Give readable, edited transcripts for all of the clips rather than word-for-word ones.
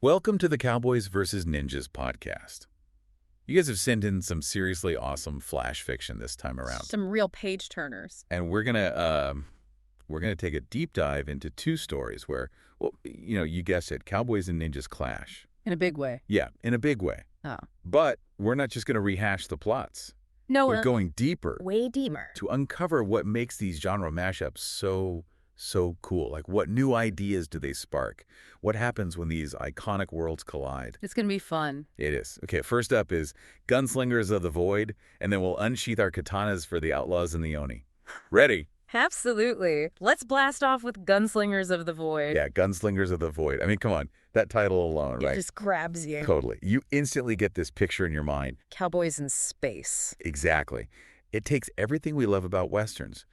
Welcome to the Cowboys vs. Ninjas podcast. You guys have sent in some seriously awesome flash fiction this time around. Some real page turners. And we're gonna take a deep dive into two stories where, well, you guessed it, Cowboys and Ninjas clash. In a big way. Yeah, in a big way. Oh. But we're not just gonna rehash the plots. No, we're going deeper. Way deeper. To uncover what makes these genre mashups so cool. Like, what new ideas do they spark? What happens when these iconic worlds collide? It's going to be fun. It is. Okay, first up is Gunslingers of the Void, and then we'll unsheath our katanas for the Outlaws and the Oni. Ready? Absolutely. Let's blast off with Gunslingers of the Void. Yeah, Gunslingers of the Void. I mean, come on. That title alone, right? It just grabs you. Totally. You instantly get this picture in your mind. Cowboys in Space. Exactly. It takes everything we love about Westerns.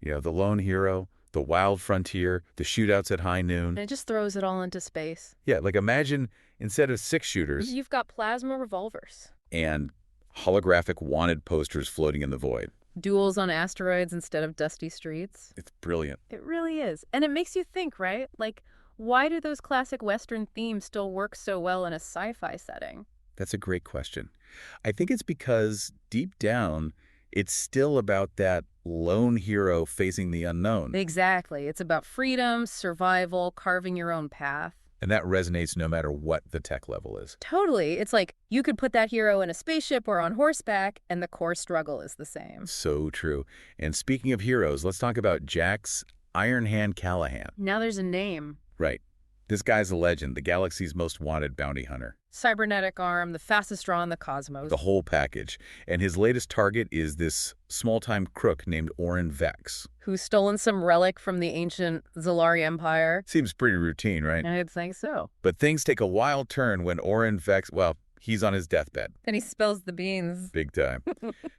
The lone hero, the wild frontier, the shootouts at high noon. And it just throws it all into space. Yeah, like imagine instead of 6-shooters. You've got plasma revolvers. And holographic wanted posters floating in the void. Duels on asteroids instead of dusty streets. It's brilliant. It really is. And it makes you think, right? Like, why do those classic Western themes still work so well in a sci-fi setting? That's a great question. I think it's because deep down, it's still about that lone hero facing the unknown. Exactly. It's about freedom, survival, carving your own path. And that resonates no matter what the tech level is. Totally. It's like you could put that hero in a spaceship or on horseback, and the core struggle is the same. So true. And speaking of heroes, let's talk about Jax Iron Hand Callahan. Now there's a name. Right. This guy's a legend, the galaxy's most wanted bounty hunter. Cybernetic arm, the fastest draw in the cosmos. The whole package. And his latest target is this small-time crook named Orin Vex. Who's stolen some relic from the ancient Zalari Empire. Seems pretty routine, right? I'd think so. But things take a wild turn when Orin Vex, well, he's on his deathbed. Then he spills the beans. Big time.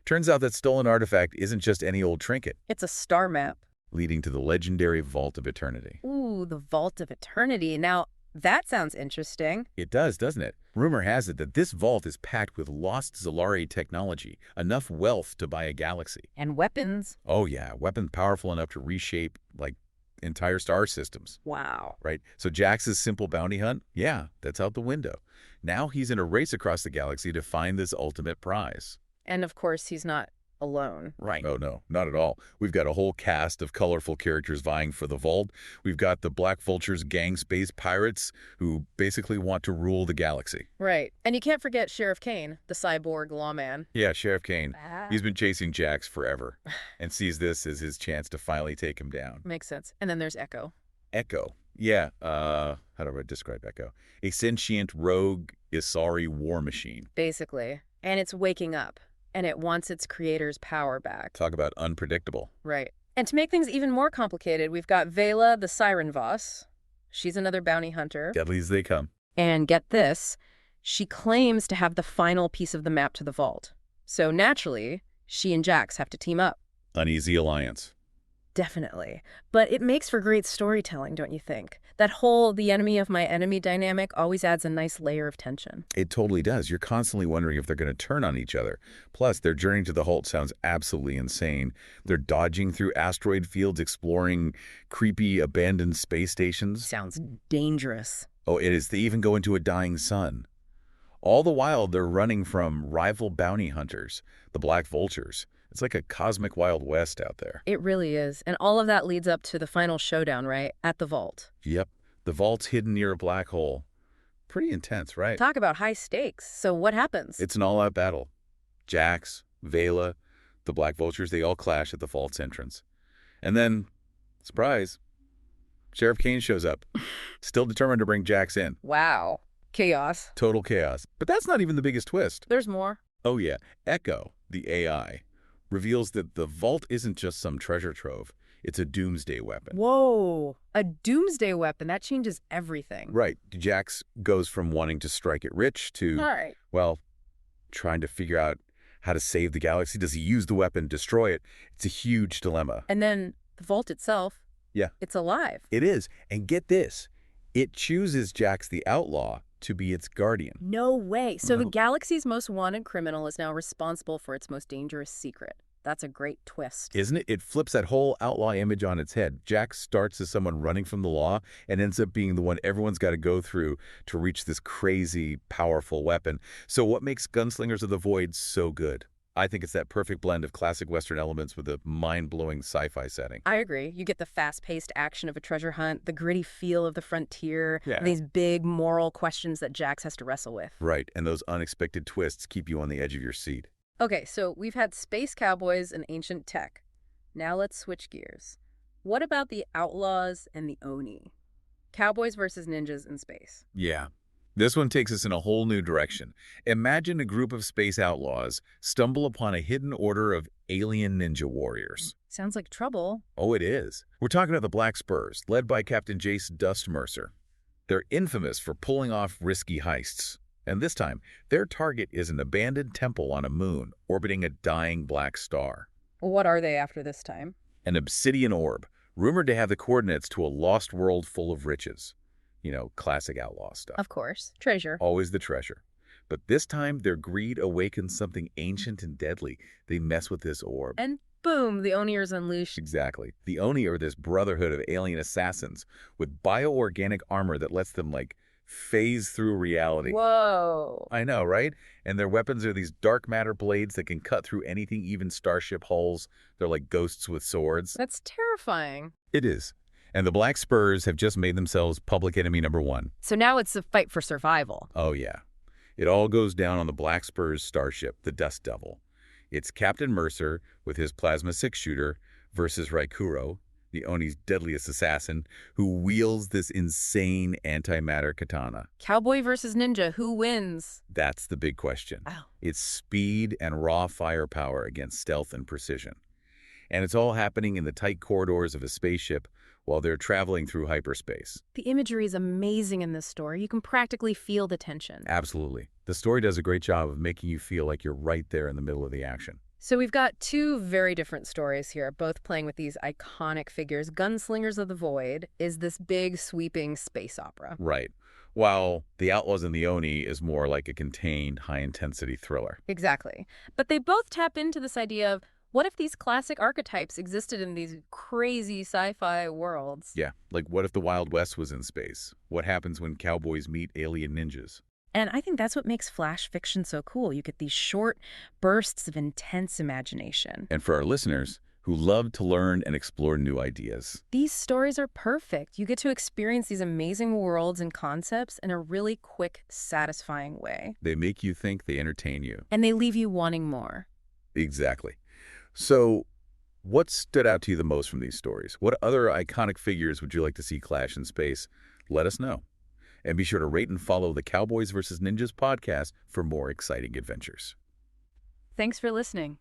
Turns out that stolen artifact isn't just any old trinket. It's a star map. Leading to the legendary Vault of Eternity. Ooh, the Vault of Eternity. Now, that sounds interesting. It does, doesn't it? Rumor has it that this vault is packed with lost Zalari technology, enough wealth to buy a galaxy. And weapons. Oh yeah, weapons powerful enough to reshape, entire star systems. Wow. Right? So Jax's simple bounty hunt, yeah, that's out the window. Now he's in a race across the galaxy to find this ultimate prize. And of course, he's not alone. Right. Oh, no, not at all. We've got a whole cast of colorful characters vying for the vault. We've got the Black Vulture's gang space pirates who basically want to rule the galaxy. Right. And you can't forget Sheriff Kane, the cyborg lawman. Yeah, Sheriff Kane. He's been chasing Jax forever and sees this as his chance to finally take him down. Makes sense. And then there's Echo. Echo. Yeah. How do I describe Echo? A sentient rogue Isari war machine. Basically. And it's waking up. And it wants its creator's power back. Talk about unpredictable. Right. And to make things even more complicated, we've got Vela, the Siren Voss. She's another bounty hunter. Deadly as they come. And get this, she claims to have the final piece of the map to the vault. So naturally, she and Jax have to team up. Uneasy alliance. Definitely. But it makes for great storytelling, don't you think? That whole the enemy of my enemy dynamic always adds a nice layer of tension. It totally does. You're constantly wondering if they're going to turn on each other. Plus, their journey to the Holt sounds absolutely insane. They're dodging through asteroid fields, exploring creepy abandoned space stations. Sounds dangerous. Oh, it is. They even go into a dying sun. All the while, they're running from rival bounty hunters, the Black Vultures. It's like a cosmic Wild West out there. It really is. And all of that leads up to the final showdown, right? At the vault. Yep. The vault's hidden near a black hole. Pretty intense, right? Talk about high stakes. So what happens? It's an all-out battle. Jax, Vela, the Black Vultures, they all clash at the vault's entrance. And then, surprise, Sheriff Kane shows up. Still determined to bring Jax in. Wow. Chaos. Total chaos. But that's not even the biggest twist. There's more. Oh yeah. Echo, the AI, reveals that the vault isn't just some treasure trove. It's a doomsday weapon. Whoa. A doomsday weapon. That changes everything. Right. Jax goes from wanting to strike it rich to, well, trying to figure out how to save the galaxy. Does he use the weapon, destroy it? It's a huge dilemma. And then the vault itself. Yeah. It's alive. It is. And get this. It chooses Jax the Outlaw to be its guardian. No way. So the galaxy's most wanted criminal is now responsible for its most dangerous secret. That's a great twist. Isn't it? It flips that whole outlaw image on its head. Jack starts as someone running from the law and ends up being the one everyone's got to go through to reach this crazy, powerful weapon. So what makes Gunslingers of the Void so good? I think it's that perfect blend of classic Western elements with a mind-blowing sci-fi setting. I agree. You get the fast-paced action of a treasure hunt, the gritty feel of the frontier, Yeah. and these big moral questions that Jax has to wrestle with. Right, and those unexpected twists keep you on the edge of your seat. Okay, so we've had space cowboys and ancient tech. Now let's switch gears. What about the Outlaws and the Oni? Cowboys versus ninjas in space. Yeah. This one takes us in a whole new direction. Imagine a group of space outlaws stumble upon a hidden order of alien ninja warriors. Sounds like trouble. Oh, it is. We're talking about the Black Spurs, led by Captain Jace Dust Mercer. They're infamous for pulling off risky heists. And this time, their target is an abandoned temple on a moon orbiting a dying black star. What are they after this time? An obsidian orb, rumored to have the coordinates to a lost world full of riches. You know, classic outlaw stuff. Of course. Treasure. Always the treasure. But this time, their greed awakens something ancient and deadly. They mess with this orb. And boom, the Oni is unleashed. Exactly. The Oni are this brotherhood of alien assassins with bioorganic armor that lets them, phase through reality. Whoa. I know, right? And their weapons are these dark matter blades that can cut through anything, even starship hulls. They're like ghosts with swords. That's terrifying. It is. And the Black Spurs have just made themselves public enemy number one. So now it's a fight for survival. Oh, yeah. It all goes down on the Black Spurs starship, the Dust Devil. It's Captain Mercer with his plasma six-shooter versus Raikuro, the Oni's deadliest assassin, who wields this insane antimatter katana. Cowboy versus ninja, who wins? That's the big question. Oh. It's speed and raw firepower against stealth and precision. And it's all happening in the tight corridors of a spaceship while they're traveling through hyperspace. The imagery is amazing in this story. You can practically feel the tension. Absolutely. The story does a great job of making you feel like you're right there in the middle of the action. So we've got two very different stories here, both playing with these iconic figures. Gunslingers of the Void is this big, sweeping space opera. Right. While The Outlaws and the Oni is more like a contained, high-intensity thriller. Exactly. But they both tap into this idea of, what if these classic archetypes existed in these crazy sci-fi worlds? Yeah, like what if the Wild West was in space? What happens when cowboys meet alien ninjas? And I think that's what makes flash fiction so cool. You get these short bursts of intense imagination. And for our listeners who love to learn and explore new ideas, these stories are perfect. You get to experience these amazing worlds and concepts in a really quick, satisfying way. they make you think, they entertain you. And they leave you wanting more. Exactly. So, what stood out to you the most from these stories? What other iconic figures would you like to see clash in space? Let us know. And be sure to rate and follow the Cowboys vs. Ninjas podcast for more exciting adventures. Thanks for listening.